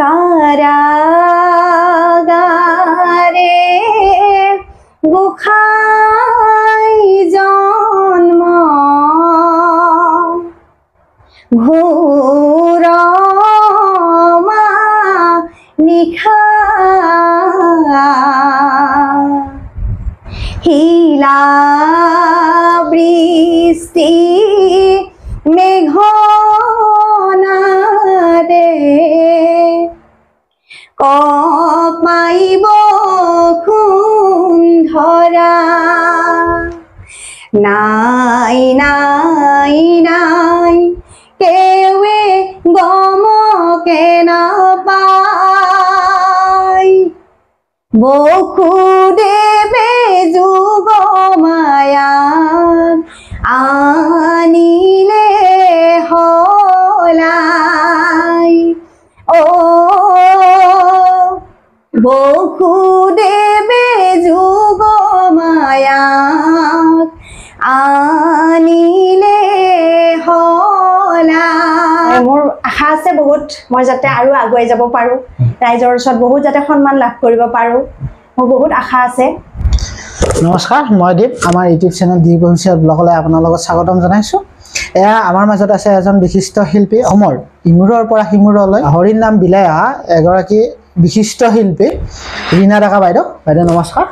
কাৰাগাৰে গোসাঁই জন্ম ঘোৰ নিশা শিলা বৃষ্টি মেঘনাদে কপাইব ধৰা নাই নাই নাই কেৱে গমকে নাপায় বসুদেৱে যুগ মায়াত আনিলে হলাই বসুদেৱে যুগ মায়াত আনিলে হলাই মোৰ আশা আছে বহুত মই যাতে আৰু আগুৱাই যাব পাৰো ৰাইজৰ ওচৰত বহুত যাতে সন্মান লাভ কৰিব পাৰো মোৰ বহুত আশা আছে নমস্কাৰ মই দীপ আমাৰ ইউটিউব চেনেল দীপ অফিচিয়েল ব্লগলৈ আপোনাৰ লগত স্বাগতম জনাইছো এয়া আমাৰ মাজত আছে এজন বিশিষ্ট শিল্পী অমৰ ইমূৰৰ পৰা সিমূৰলৈ হৰিৰ নাম বিলাই অহা এগৰাকী বিশিষ্ট শিল্পী ৰীনা ডেকা বাইদেউ নমস্কাৰ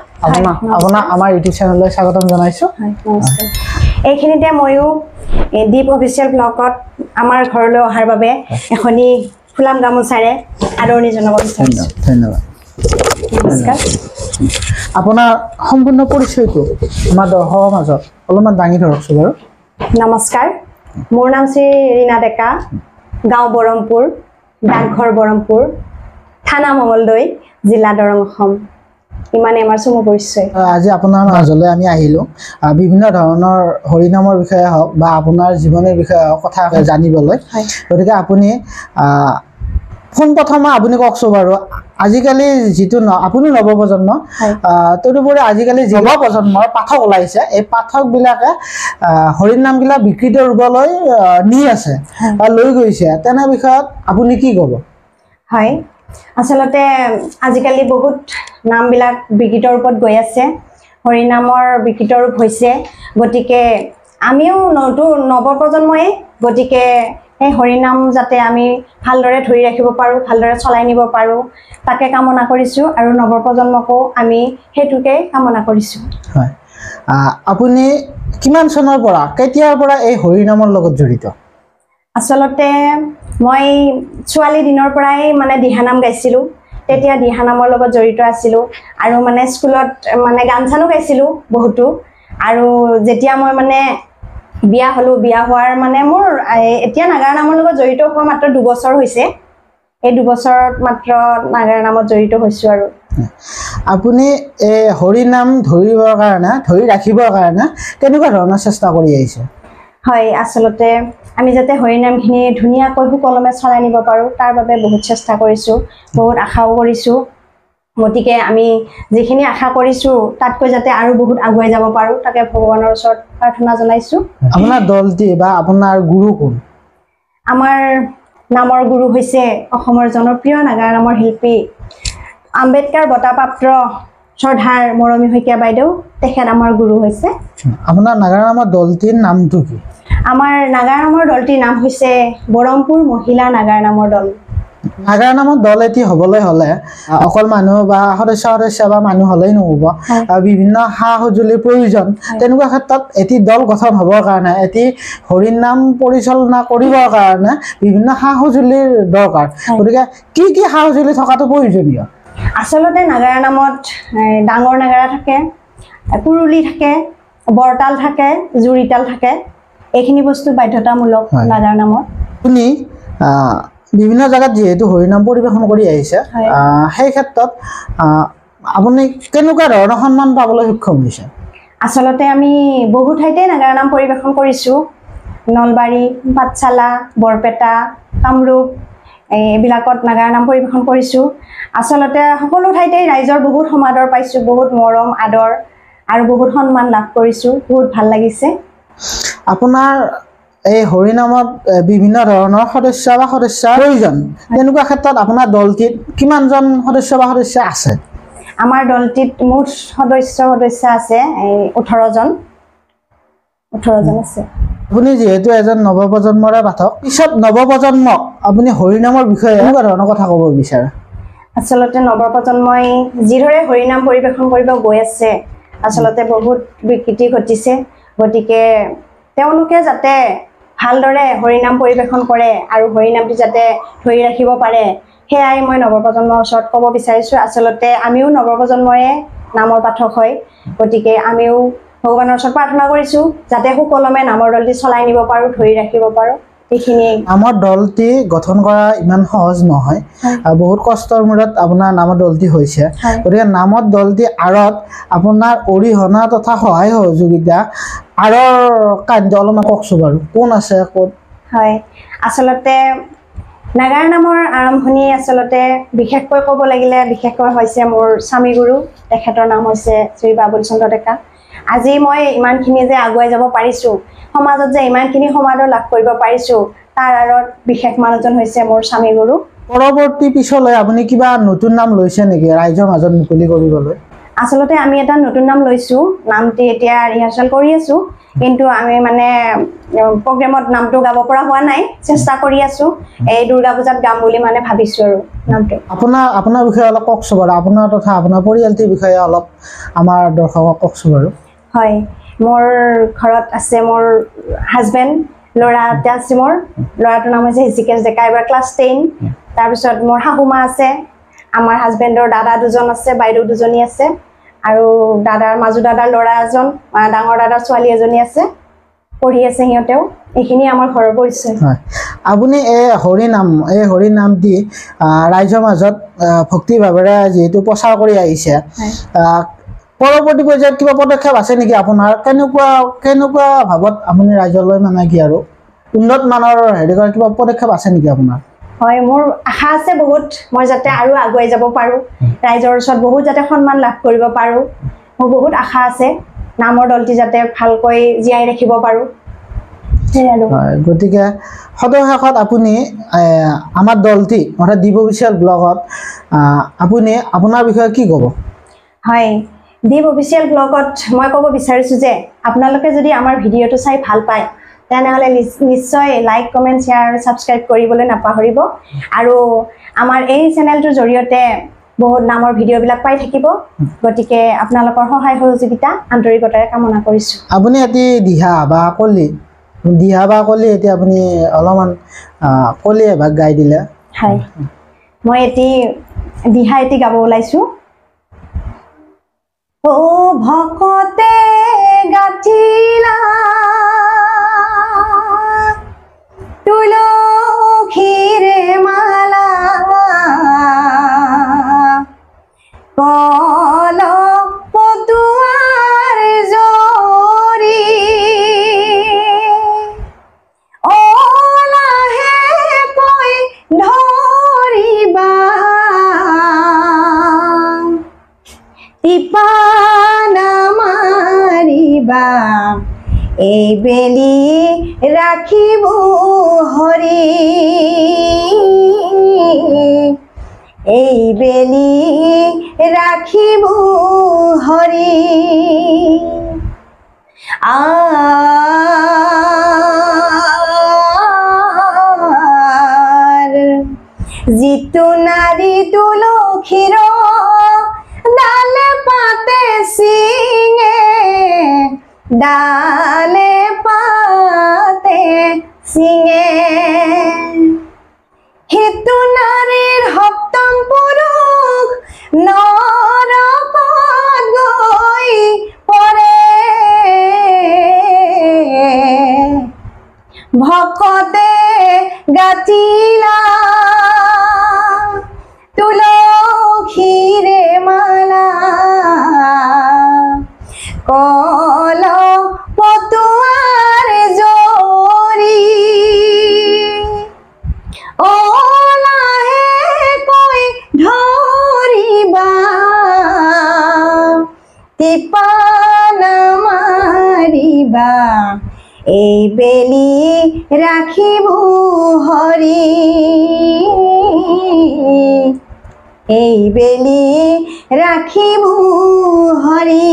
আপোনাক আমাৰ ইউটিউব চেনেললৈ স্বাগতম জনাইছো নমস্কাৰ এইখিনিতে ময়ো দীপ অফিচিয়েল ব্লগত আমাৰ ঘৰলৈ অহাৰ বাবে এখনি ফুলাম গামোচাৰে আদৰণি জনাব বিচাৰিছো ধন্যবাদ নমস্কাৰ আপোনাৰ সম্পূৰ্ণ পৰিচয়টো আমাৰ দৰ্শকৰ মাজত অলপমান দাঙি ধৰকচোন বাৰু নমস্কাৰ মোৰ নাম শ্ৰী ৰীনা ডেকা গাঁও বৰমপুৰ ডাকঘৰ বৰমপুৰ থানা মঙলদৈ জিলা দৰং অসম ইমানে আমাৰ চমু পৰিচয় আজি আপোনাৰ মাজলৈ আমি আহিলোঁ বিভিন্ন ধৰণৰ হৰিনামৰ বিষয়ে হওক বা আপোনাৰ জীৱনৰ বিষয়ে হওক কথা জানিবলৈ গতিকে আপুনি পোনপ্ৰথমে আপুনি কওকচোন বাৰু আজিকালি যিটো আপুনি নৱপ্ৰজন্ম তদুপৰি আজিকালি যুৱপ্ৰজন্মৰ পাঠক ওলাইছে এই পাঠকবিলাকে হৰিৰ নামবিলাক বিকৃত ৰূপলৈ নি আছে বা লৈ গৈছে তেনে বিষয়ত আপুনি কি ক'ব হয় আচলতে আজিকালি বহুত নামবিলাক বিকৃত ৰূপত গৈ আছে হৰিনামৰ বিকৃত ৰূপ হৈছে গতিকে আমিও নৱপ্ৰজন্মই গতিকে এই হৰিনাম যাতে আমি ভালদৰে ধৰি ৰাখিব পাৰোঁ ভালদৰে চলাই নিব পাৰোঁ তাকে কামনা কৰিছোঁ আৰু নৱপ্ৰজন্মকো আমি সেইটোকে কামনা কৰিছোঁ হয় আপুনি কিমান চনৰ পৰা কেতিয়াৰ পৰা এই হৰিনামৰ লগত জড়িত আচলতে মই ছোৱালী দিনৰ পৰাই মানে দিহানাম গাইছিলোঁ তেতিয়া দিহানামৰ লগত জড়িত আছিলোঁ আৰু মানে স্কুলত মানে গান চানো গাইছিলোঁ বহুতো আৰু যেতিয়া মই মানে বিয়া হ'লোঁ বিয়া হোৱাৰ মানে মোৰ এতিয়া নাগাৰা নামৰ লগত জড়িত হোৱা মাত্ৰ 2 বছৰ হৈছে এই 2 বছৰত মাত্ৰ নাগাৰা নামত জড়িত হৈছোঁ আৰু আপুনি এই হৰিনাম ধৰি ৰাখিবৰ কাৰণে কেনেকুৱা ধৰণৰ চেষ্টা কৰি আহিছে হয় আচলতে আমি যাতে হৰিনামখিনি ধুনীয়াকৈ সুকলমে চলাই নিব পাৰোঁ তাৰ বাবে বহুত চেষ্টা কৰিছোঁ বহুত আশাও কৰিছোঁ গতিকে আমি যিখিনি আশা কৰিছোঁ তাতকৈ যাতে আৰু বহুত আগুৱাই যাব পাৰোঁ তাকে ভগৱানৰ ওচৰত প্ৰাৰ্থনা জনাইছোঁ আপোনাৰ দলটি বা আপোনাৰ গুৰু কোন আমাৰ নামৰ গুৰু হৈছে অসমৰ জনপ্ৰিয় নাগাৰা নামৰ শিল্পী আম্বেদকাৰ বঁটাপ্ৰাপ্ত শ্ৰদ্ধাৰ মৰমী শইকীয়া বাইদেউ তেখেত আমাৰ গুৰু হৈছে আপোনাৰ নাগাৰা নামৰ দলটিৰ নামটো কি আমাৰ নাগাৰা নামৰ দলটিৰ নাম হৈছে বৰমপুৰ মহিলা নাগাৰা নামৰ দল নাগাৰা নামৰ দল এটি হ'বলৈ হ'লে অকল মানুহ বা সদস্য বা মানুহ হ'লেই নহ'ব বিভিন্ন সা সঁজুলিৰ প্ৰয়োজন তেনেকুৱা ক্ষেত্ৰত এটি দল গঠন হ'বৰ কাৰণে এটি হৰিৰ নাম পৰিচালনা কৰিবৰ কাৰণে বিভিন্ন সা সঁজুলিৰ দৰকাৰ গতিকে কি কি সা সঁজুলি থকাটো প্ৰয়োজনীয় আচলতে নাগাৰা নামত ডাঙৰ নাগাৰা থাকে কুৰুলি থাকে বৰতাল থাকে জুৰিতাল থাকে এইখিনি বস্তু বাধ্যতামূলক নাগাৰা নামত আপুনি বিভিন্ন জায়গাত যেহেতু হৰিনাম পৰিবেশন কৰি আহিছে সেই ক্ষেত্ৰত আপুনি কেনেকুৱা ধৰণৰ সন্মান পাবলৈ সক্ষম হৈছে আচলতে আমি বহু ঠাইতে নাগাৰা নাম পৰিবেশন কৰিছোঁ নলবাৰী পাঠশালা বৰপেটা কামৰূপ এইবিলাকত নাগাৰা নাম পৰিবেশন কৰিছোঁ আচলতে সকলো ঠাইতে ৰাইজৰ বহুত সমাদৰ পাইছোঁ বহুত মৰম আদৰ আৰু বহুত সন্মান লাভ কৰিছোঁ বহুত ভাল লাগিছে আপোনাৰ এই হৰিনামত বিভিন্ন ধৰণৰ সদস্য বা সদস্যাৰ প্ৰয়োজন তেনেকুৱা ক্ষেত্ৰত আপোনাৰ দলটিত কিমানজন সদস্য বা সদস্যা আছে আমাৰ দলটিত মুঠ সদস্য আছে 18 জন আছে আপুনি যেহেতু এজন নৱপ্ৰজন্মৰে পাঠক পিছত নৱপ্ৰজন্মক আপুনি হৰিনামৰ বিষয়ে এনেকুৱা ধৰণৰ কথা ক'ব বিচাৰে আচলতে নৱপ্ৰজন্মই যিদৰে হৰিনাম পৰিৱেশন কৰিব গৈ আছে আচলতে বহুত বিকৃতি ঘটিছে গতিকে তেওঁলোকে যাতে ভালদৰে হৰিনাম পৰিৱেশন কৰে আৰু হৰিনামটো যাতে ধৰি ৰাখিব পাৰে সেয়াই মই নৱপ্ৰজন্মৰ ওচৰত ক'ব বিচাৰিছোঁ আচলতে আমিও নৱপ্ৰজন্মৰে নামৰ পাঠক হয় গতিকে আমিও ভগৱানৰ ওচৰত প্ৰাৰ্থনা কৰিছোঁ যাতে সুকলমে নামৰ দলটি চলাই নিব পাৰোঁ ধৰি ৰাখিব পাৰোঁ এইখিনিয়ে নামৰ দলটি গঠন কৰা ইমান সহজ নহয় বহুত কষ্টৰ মূৰত আপোনাৰ নামৰ দলটি হৈছে গতিকে নামৰ দলটি আঁৰত আপোনাৰ অৰিহণা তথা সহায় সহযোগিতা আঁৰৰ কাৰ্য অলপমান কওকচোন বাৰু কোন আছে ক'ত হয় আচলতে নাগাৰা নামৰ আৰম্ভণি আচলতে বিশেষকৈ ক'ব লাগিলে বিশেষকৈ হৈছে মোৰ স্বামী গুৰু তেখেতৰ নাম হৈছে শ্ৰী বাবুল চন্দ্ৰ ডেকা আজি মই ইমানখিনি যে আগুৱাই যাব পাৰিছোঁ সমাজত যে ইমানখিনি সমাদৰ লাভ কৰিব পাৰিছোঁ তাৰ আঁৰত বিশেষ মানুহজন হৈছে মোৰ স্বামী গুৰু পৰৱৰ্তী পিছলৈ আপুনি কিবা নতুন নাম লৈছে নেকি ৰাইজৰ মাজত মুকলি কৰিবলৈ আচলতে আমি এটা নতুন নাম লৈছোঁ নামটি এতিয়া ৰিহাৰ্চেল কৰি আছোঁ কিন্তু আমি মানে প্ৰগ্ৰেমত নামটো গাব পৰা হোৱা নাই চেষ্টা কৰি আছোঁ এই দুৰ্গা পূজাত গাম বুলি মানে ভাবিছোঁ আৰু নামটো আপোনাৰ বিষয়ে অলপ কওকচোন বাৰু আপোনাৰ তথা আপোনাৰ পৰিয়ালটিৰ বিষয়ে অলপ আমাৰ দৰ্শকক কওকচোন বাৰু হয় মোৰ ঘৰত আছে মোৰ হাজবেণ্ড ল'ৰা এটা আছে মোৰ ল'ৰাটোৰ নাম হৈছে হৃষিকেশ ডেকা এবাৰ ক্লাছ 10 তাৰপিছত মোৰ শাহুমা আছে আমাৰ হাজবেণ্ডৰ দাদা দুজন আছে বাইদেউ দুজনী আছে আৰু মাজু দাদাৰ ল'ৰা এজন ডাঙৰ দাদাৰ ছোৱালী এজনী আছে পঢ়ি আছে সিহঁতেও এইখিনি আমাৰ ঘৰৰ পৰিচয় আপুনি এই হৰিনামটি ৰাইজৰ মাজত ভক্তিভাৱেৰে যিহেতু প্ৰচাৰ কৰি আহিছে পৰৱৰ্তী পৰ্যায়ত কিবা পদক্ষেপ আছে নেকি আপোনাৰ কেনেকুৱা ভাৱত আপুনি ৰাইজলৈ মানে কি আৰু উন্নত মানৰ কৰা কিবা পদক্ষেপ আছে নেকি আপোনাৰ হয় মোৰ আশা আছে বহুত মই যাতে আৰু আগুৱাই যাব পাৰোঁ ৰাইজৰ ওচৰত বহুত যাতে সন্মান লাভ কৰিব পাৰোঁ মোৰ বহুত আশা আছে নামৰ দলটি যাতে ভালকৈ জীয়াই ৰাখিব পাৰোঁ গতিকে সদশেষত আপুনি আমাৰ দলটি অৰ্থাৎ দ্বীপ অফিচিয়েল ব্লগত আপুনি আপোনাৰ বিষয়ে কি ক'ব হয় দ্বীপ অফিচিয়েল ব্লগত মই ক'ব বিচাৰিছোঁ যে আপোনালোকে যদি আমাৰ ভিডিঅ'টো চাই ভাল পায় তেনেহ'লে নিশ্চয় লাইক কমেণ্ট শ্বেয়াৰ আৰু ছাবস্ক্ৰাইব কৰিবলৈ নাপাহৰিব আৰু আমাৰ এই চেনেলটোৰ জৰিয়তে বহুত নামৰ ভিডিঅ'বিলাক পাই থাকিব গতিকে আপোনালোকৰ সহায় সহযোগিতা আন্তৰিকতাৰে কামনা কৰিছোঁ আপুনি এটি দিহা বা কলি এতিয়া আপুনি অলপমান কলি এভাগ গাই দিলে হয় মই দিহা এটি গাব ওলাইছোঁ ও ভকতে গাঠিলা তুলসীৰে মালা কল পটুৱাৰ জৰি লাহেকৈ ধৰিবা টিপানা মাৰিবা এই বেলি ৰাখিব হৰি এই বেলি ৰাখিব হৰি যিটো নাৰী তুলসীৰ ডালে পাতে চিঙে ডালে পাতে চিঙে সেইটো নাৰীৰ সপ্তম পুৰুষ নৰকত গৈ পৰে ভকতে গাঠিলা তুলসীৰে মালা কল পটুৱাৰ জৰি লাহেকৈ ধৰিবা টিপানা মাৰিবা এই বেলি ৰাখিব হৰি এই বেলি ৰাখিব হৰি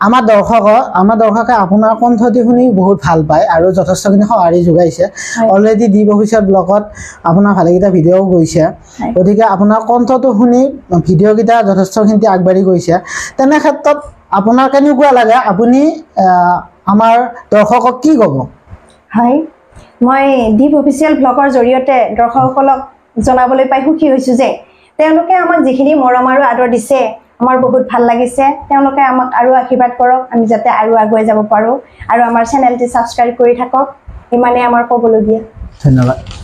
আমাৰ দৰ্শকে আপোনাৰ কণ্ঠটি শুনি বহুত ভাল পায় আৰু যথেষ্টখিনি সঁহাৰি যোগাইছে অলৰেডি দ্বীপ অফিচিয়েল ব্লগত আপোনাৰ ভালেকেইটা ভিডিঅ'ও গৈছে গতিকে আপোনাৰ কণ্ঠটো শুনি ভিডিঅ'কেইটা যথেষ্টখিনি আগবাঢ়ি গৈছে তেনে ক্ষেত্ৰত আপোনাৰ কেনেকুৱা লাগে আপুনি আমাৰ দৰ্শকক কি ক'ব হয় মই দ্বীপ অফিচিয়েল ব্লগৰ জৰিয়তে দৰ্শকসকলক জনাবলৈ পাই সুখী হৈছোঁ যে তেওঁলোকে আমাক যিখিনি মৰম আৰু আদৰ দিছে আমাৰ বহুত ভাল লাগিছে তেওঁলোকে আমাক আৰু আশীৰ্বাদ কৰক আমি যাতে আৰু আগুৱাই যাব পাৰোঁ আৰু আমাৰ চেনেলটি ছাবস্ক্ৰাইব কৰি থাকক ইমানেই আমাৰ ক'বলগীয়া ধন্যবাদ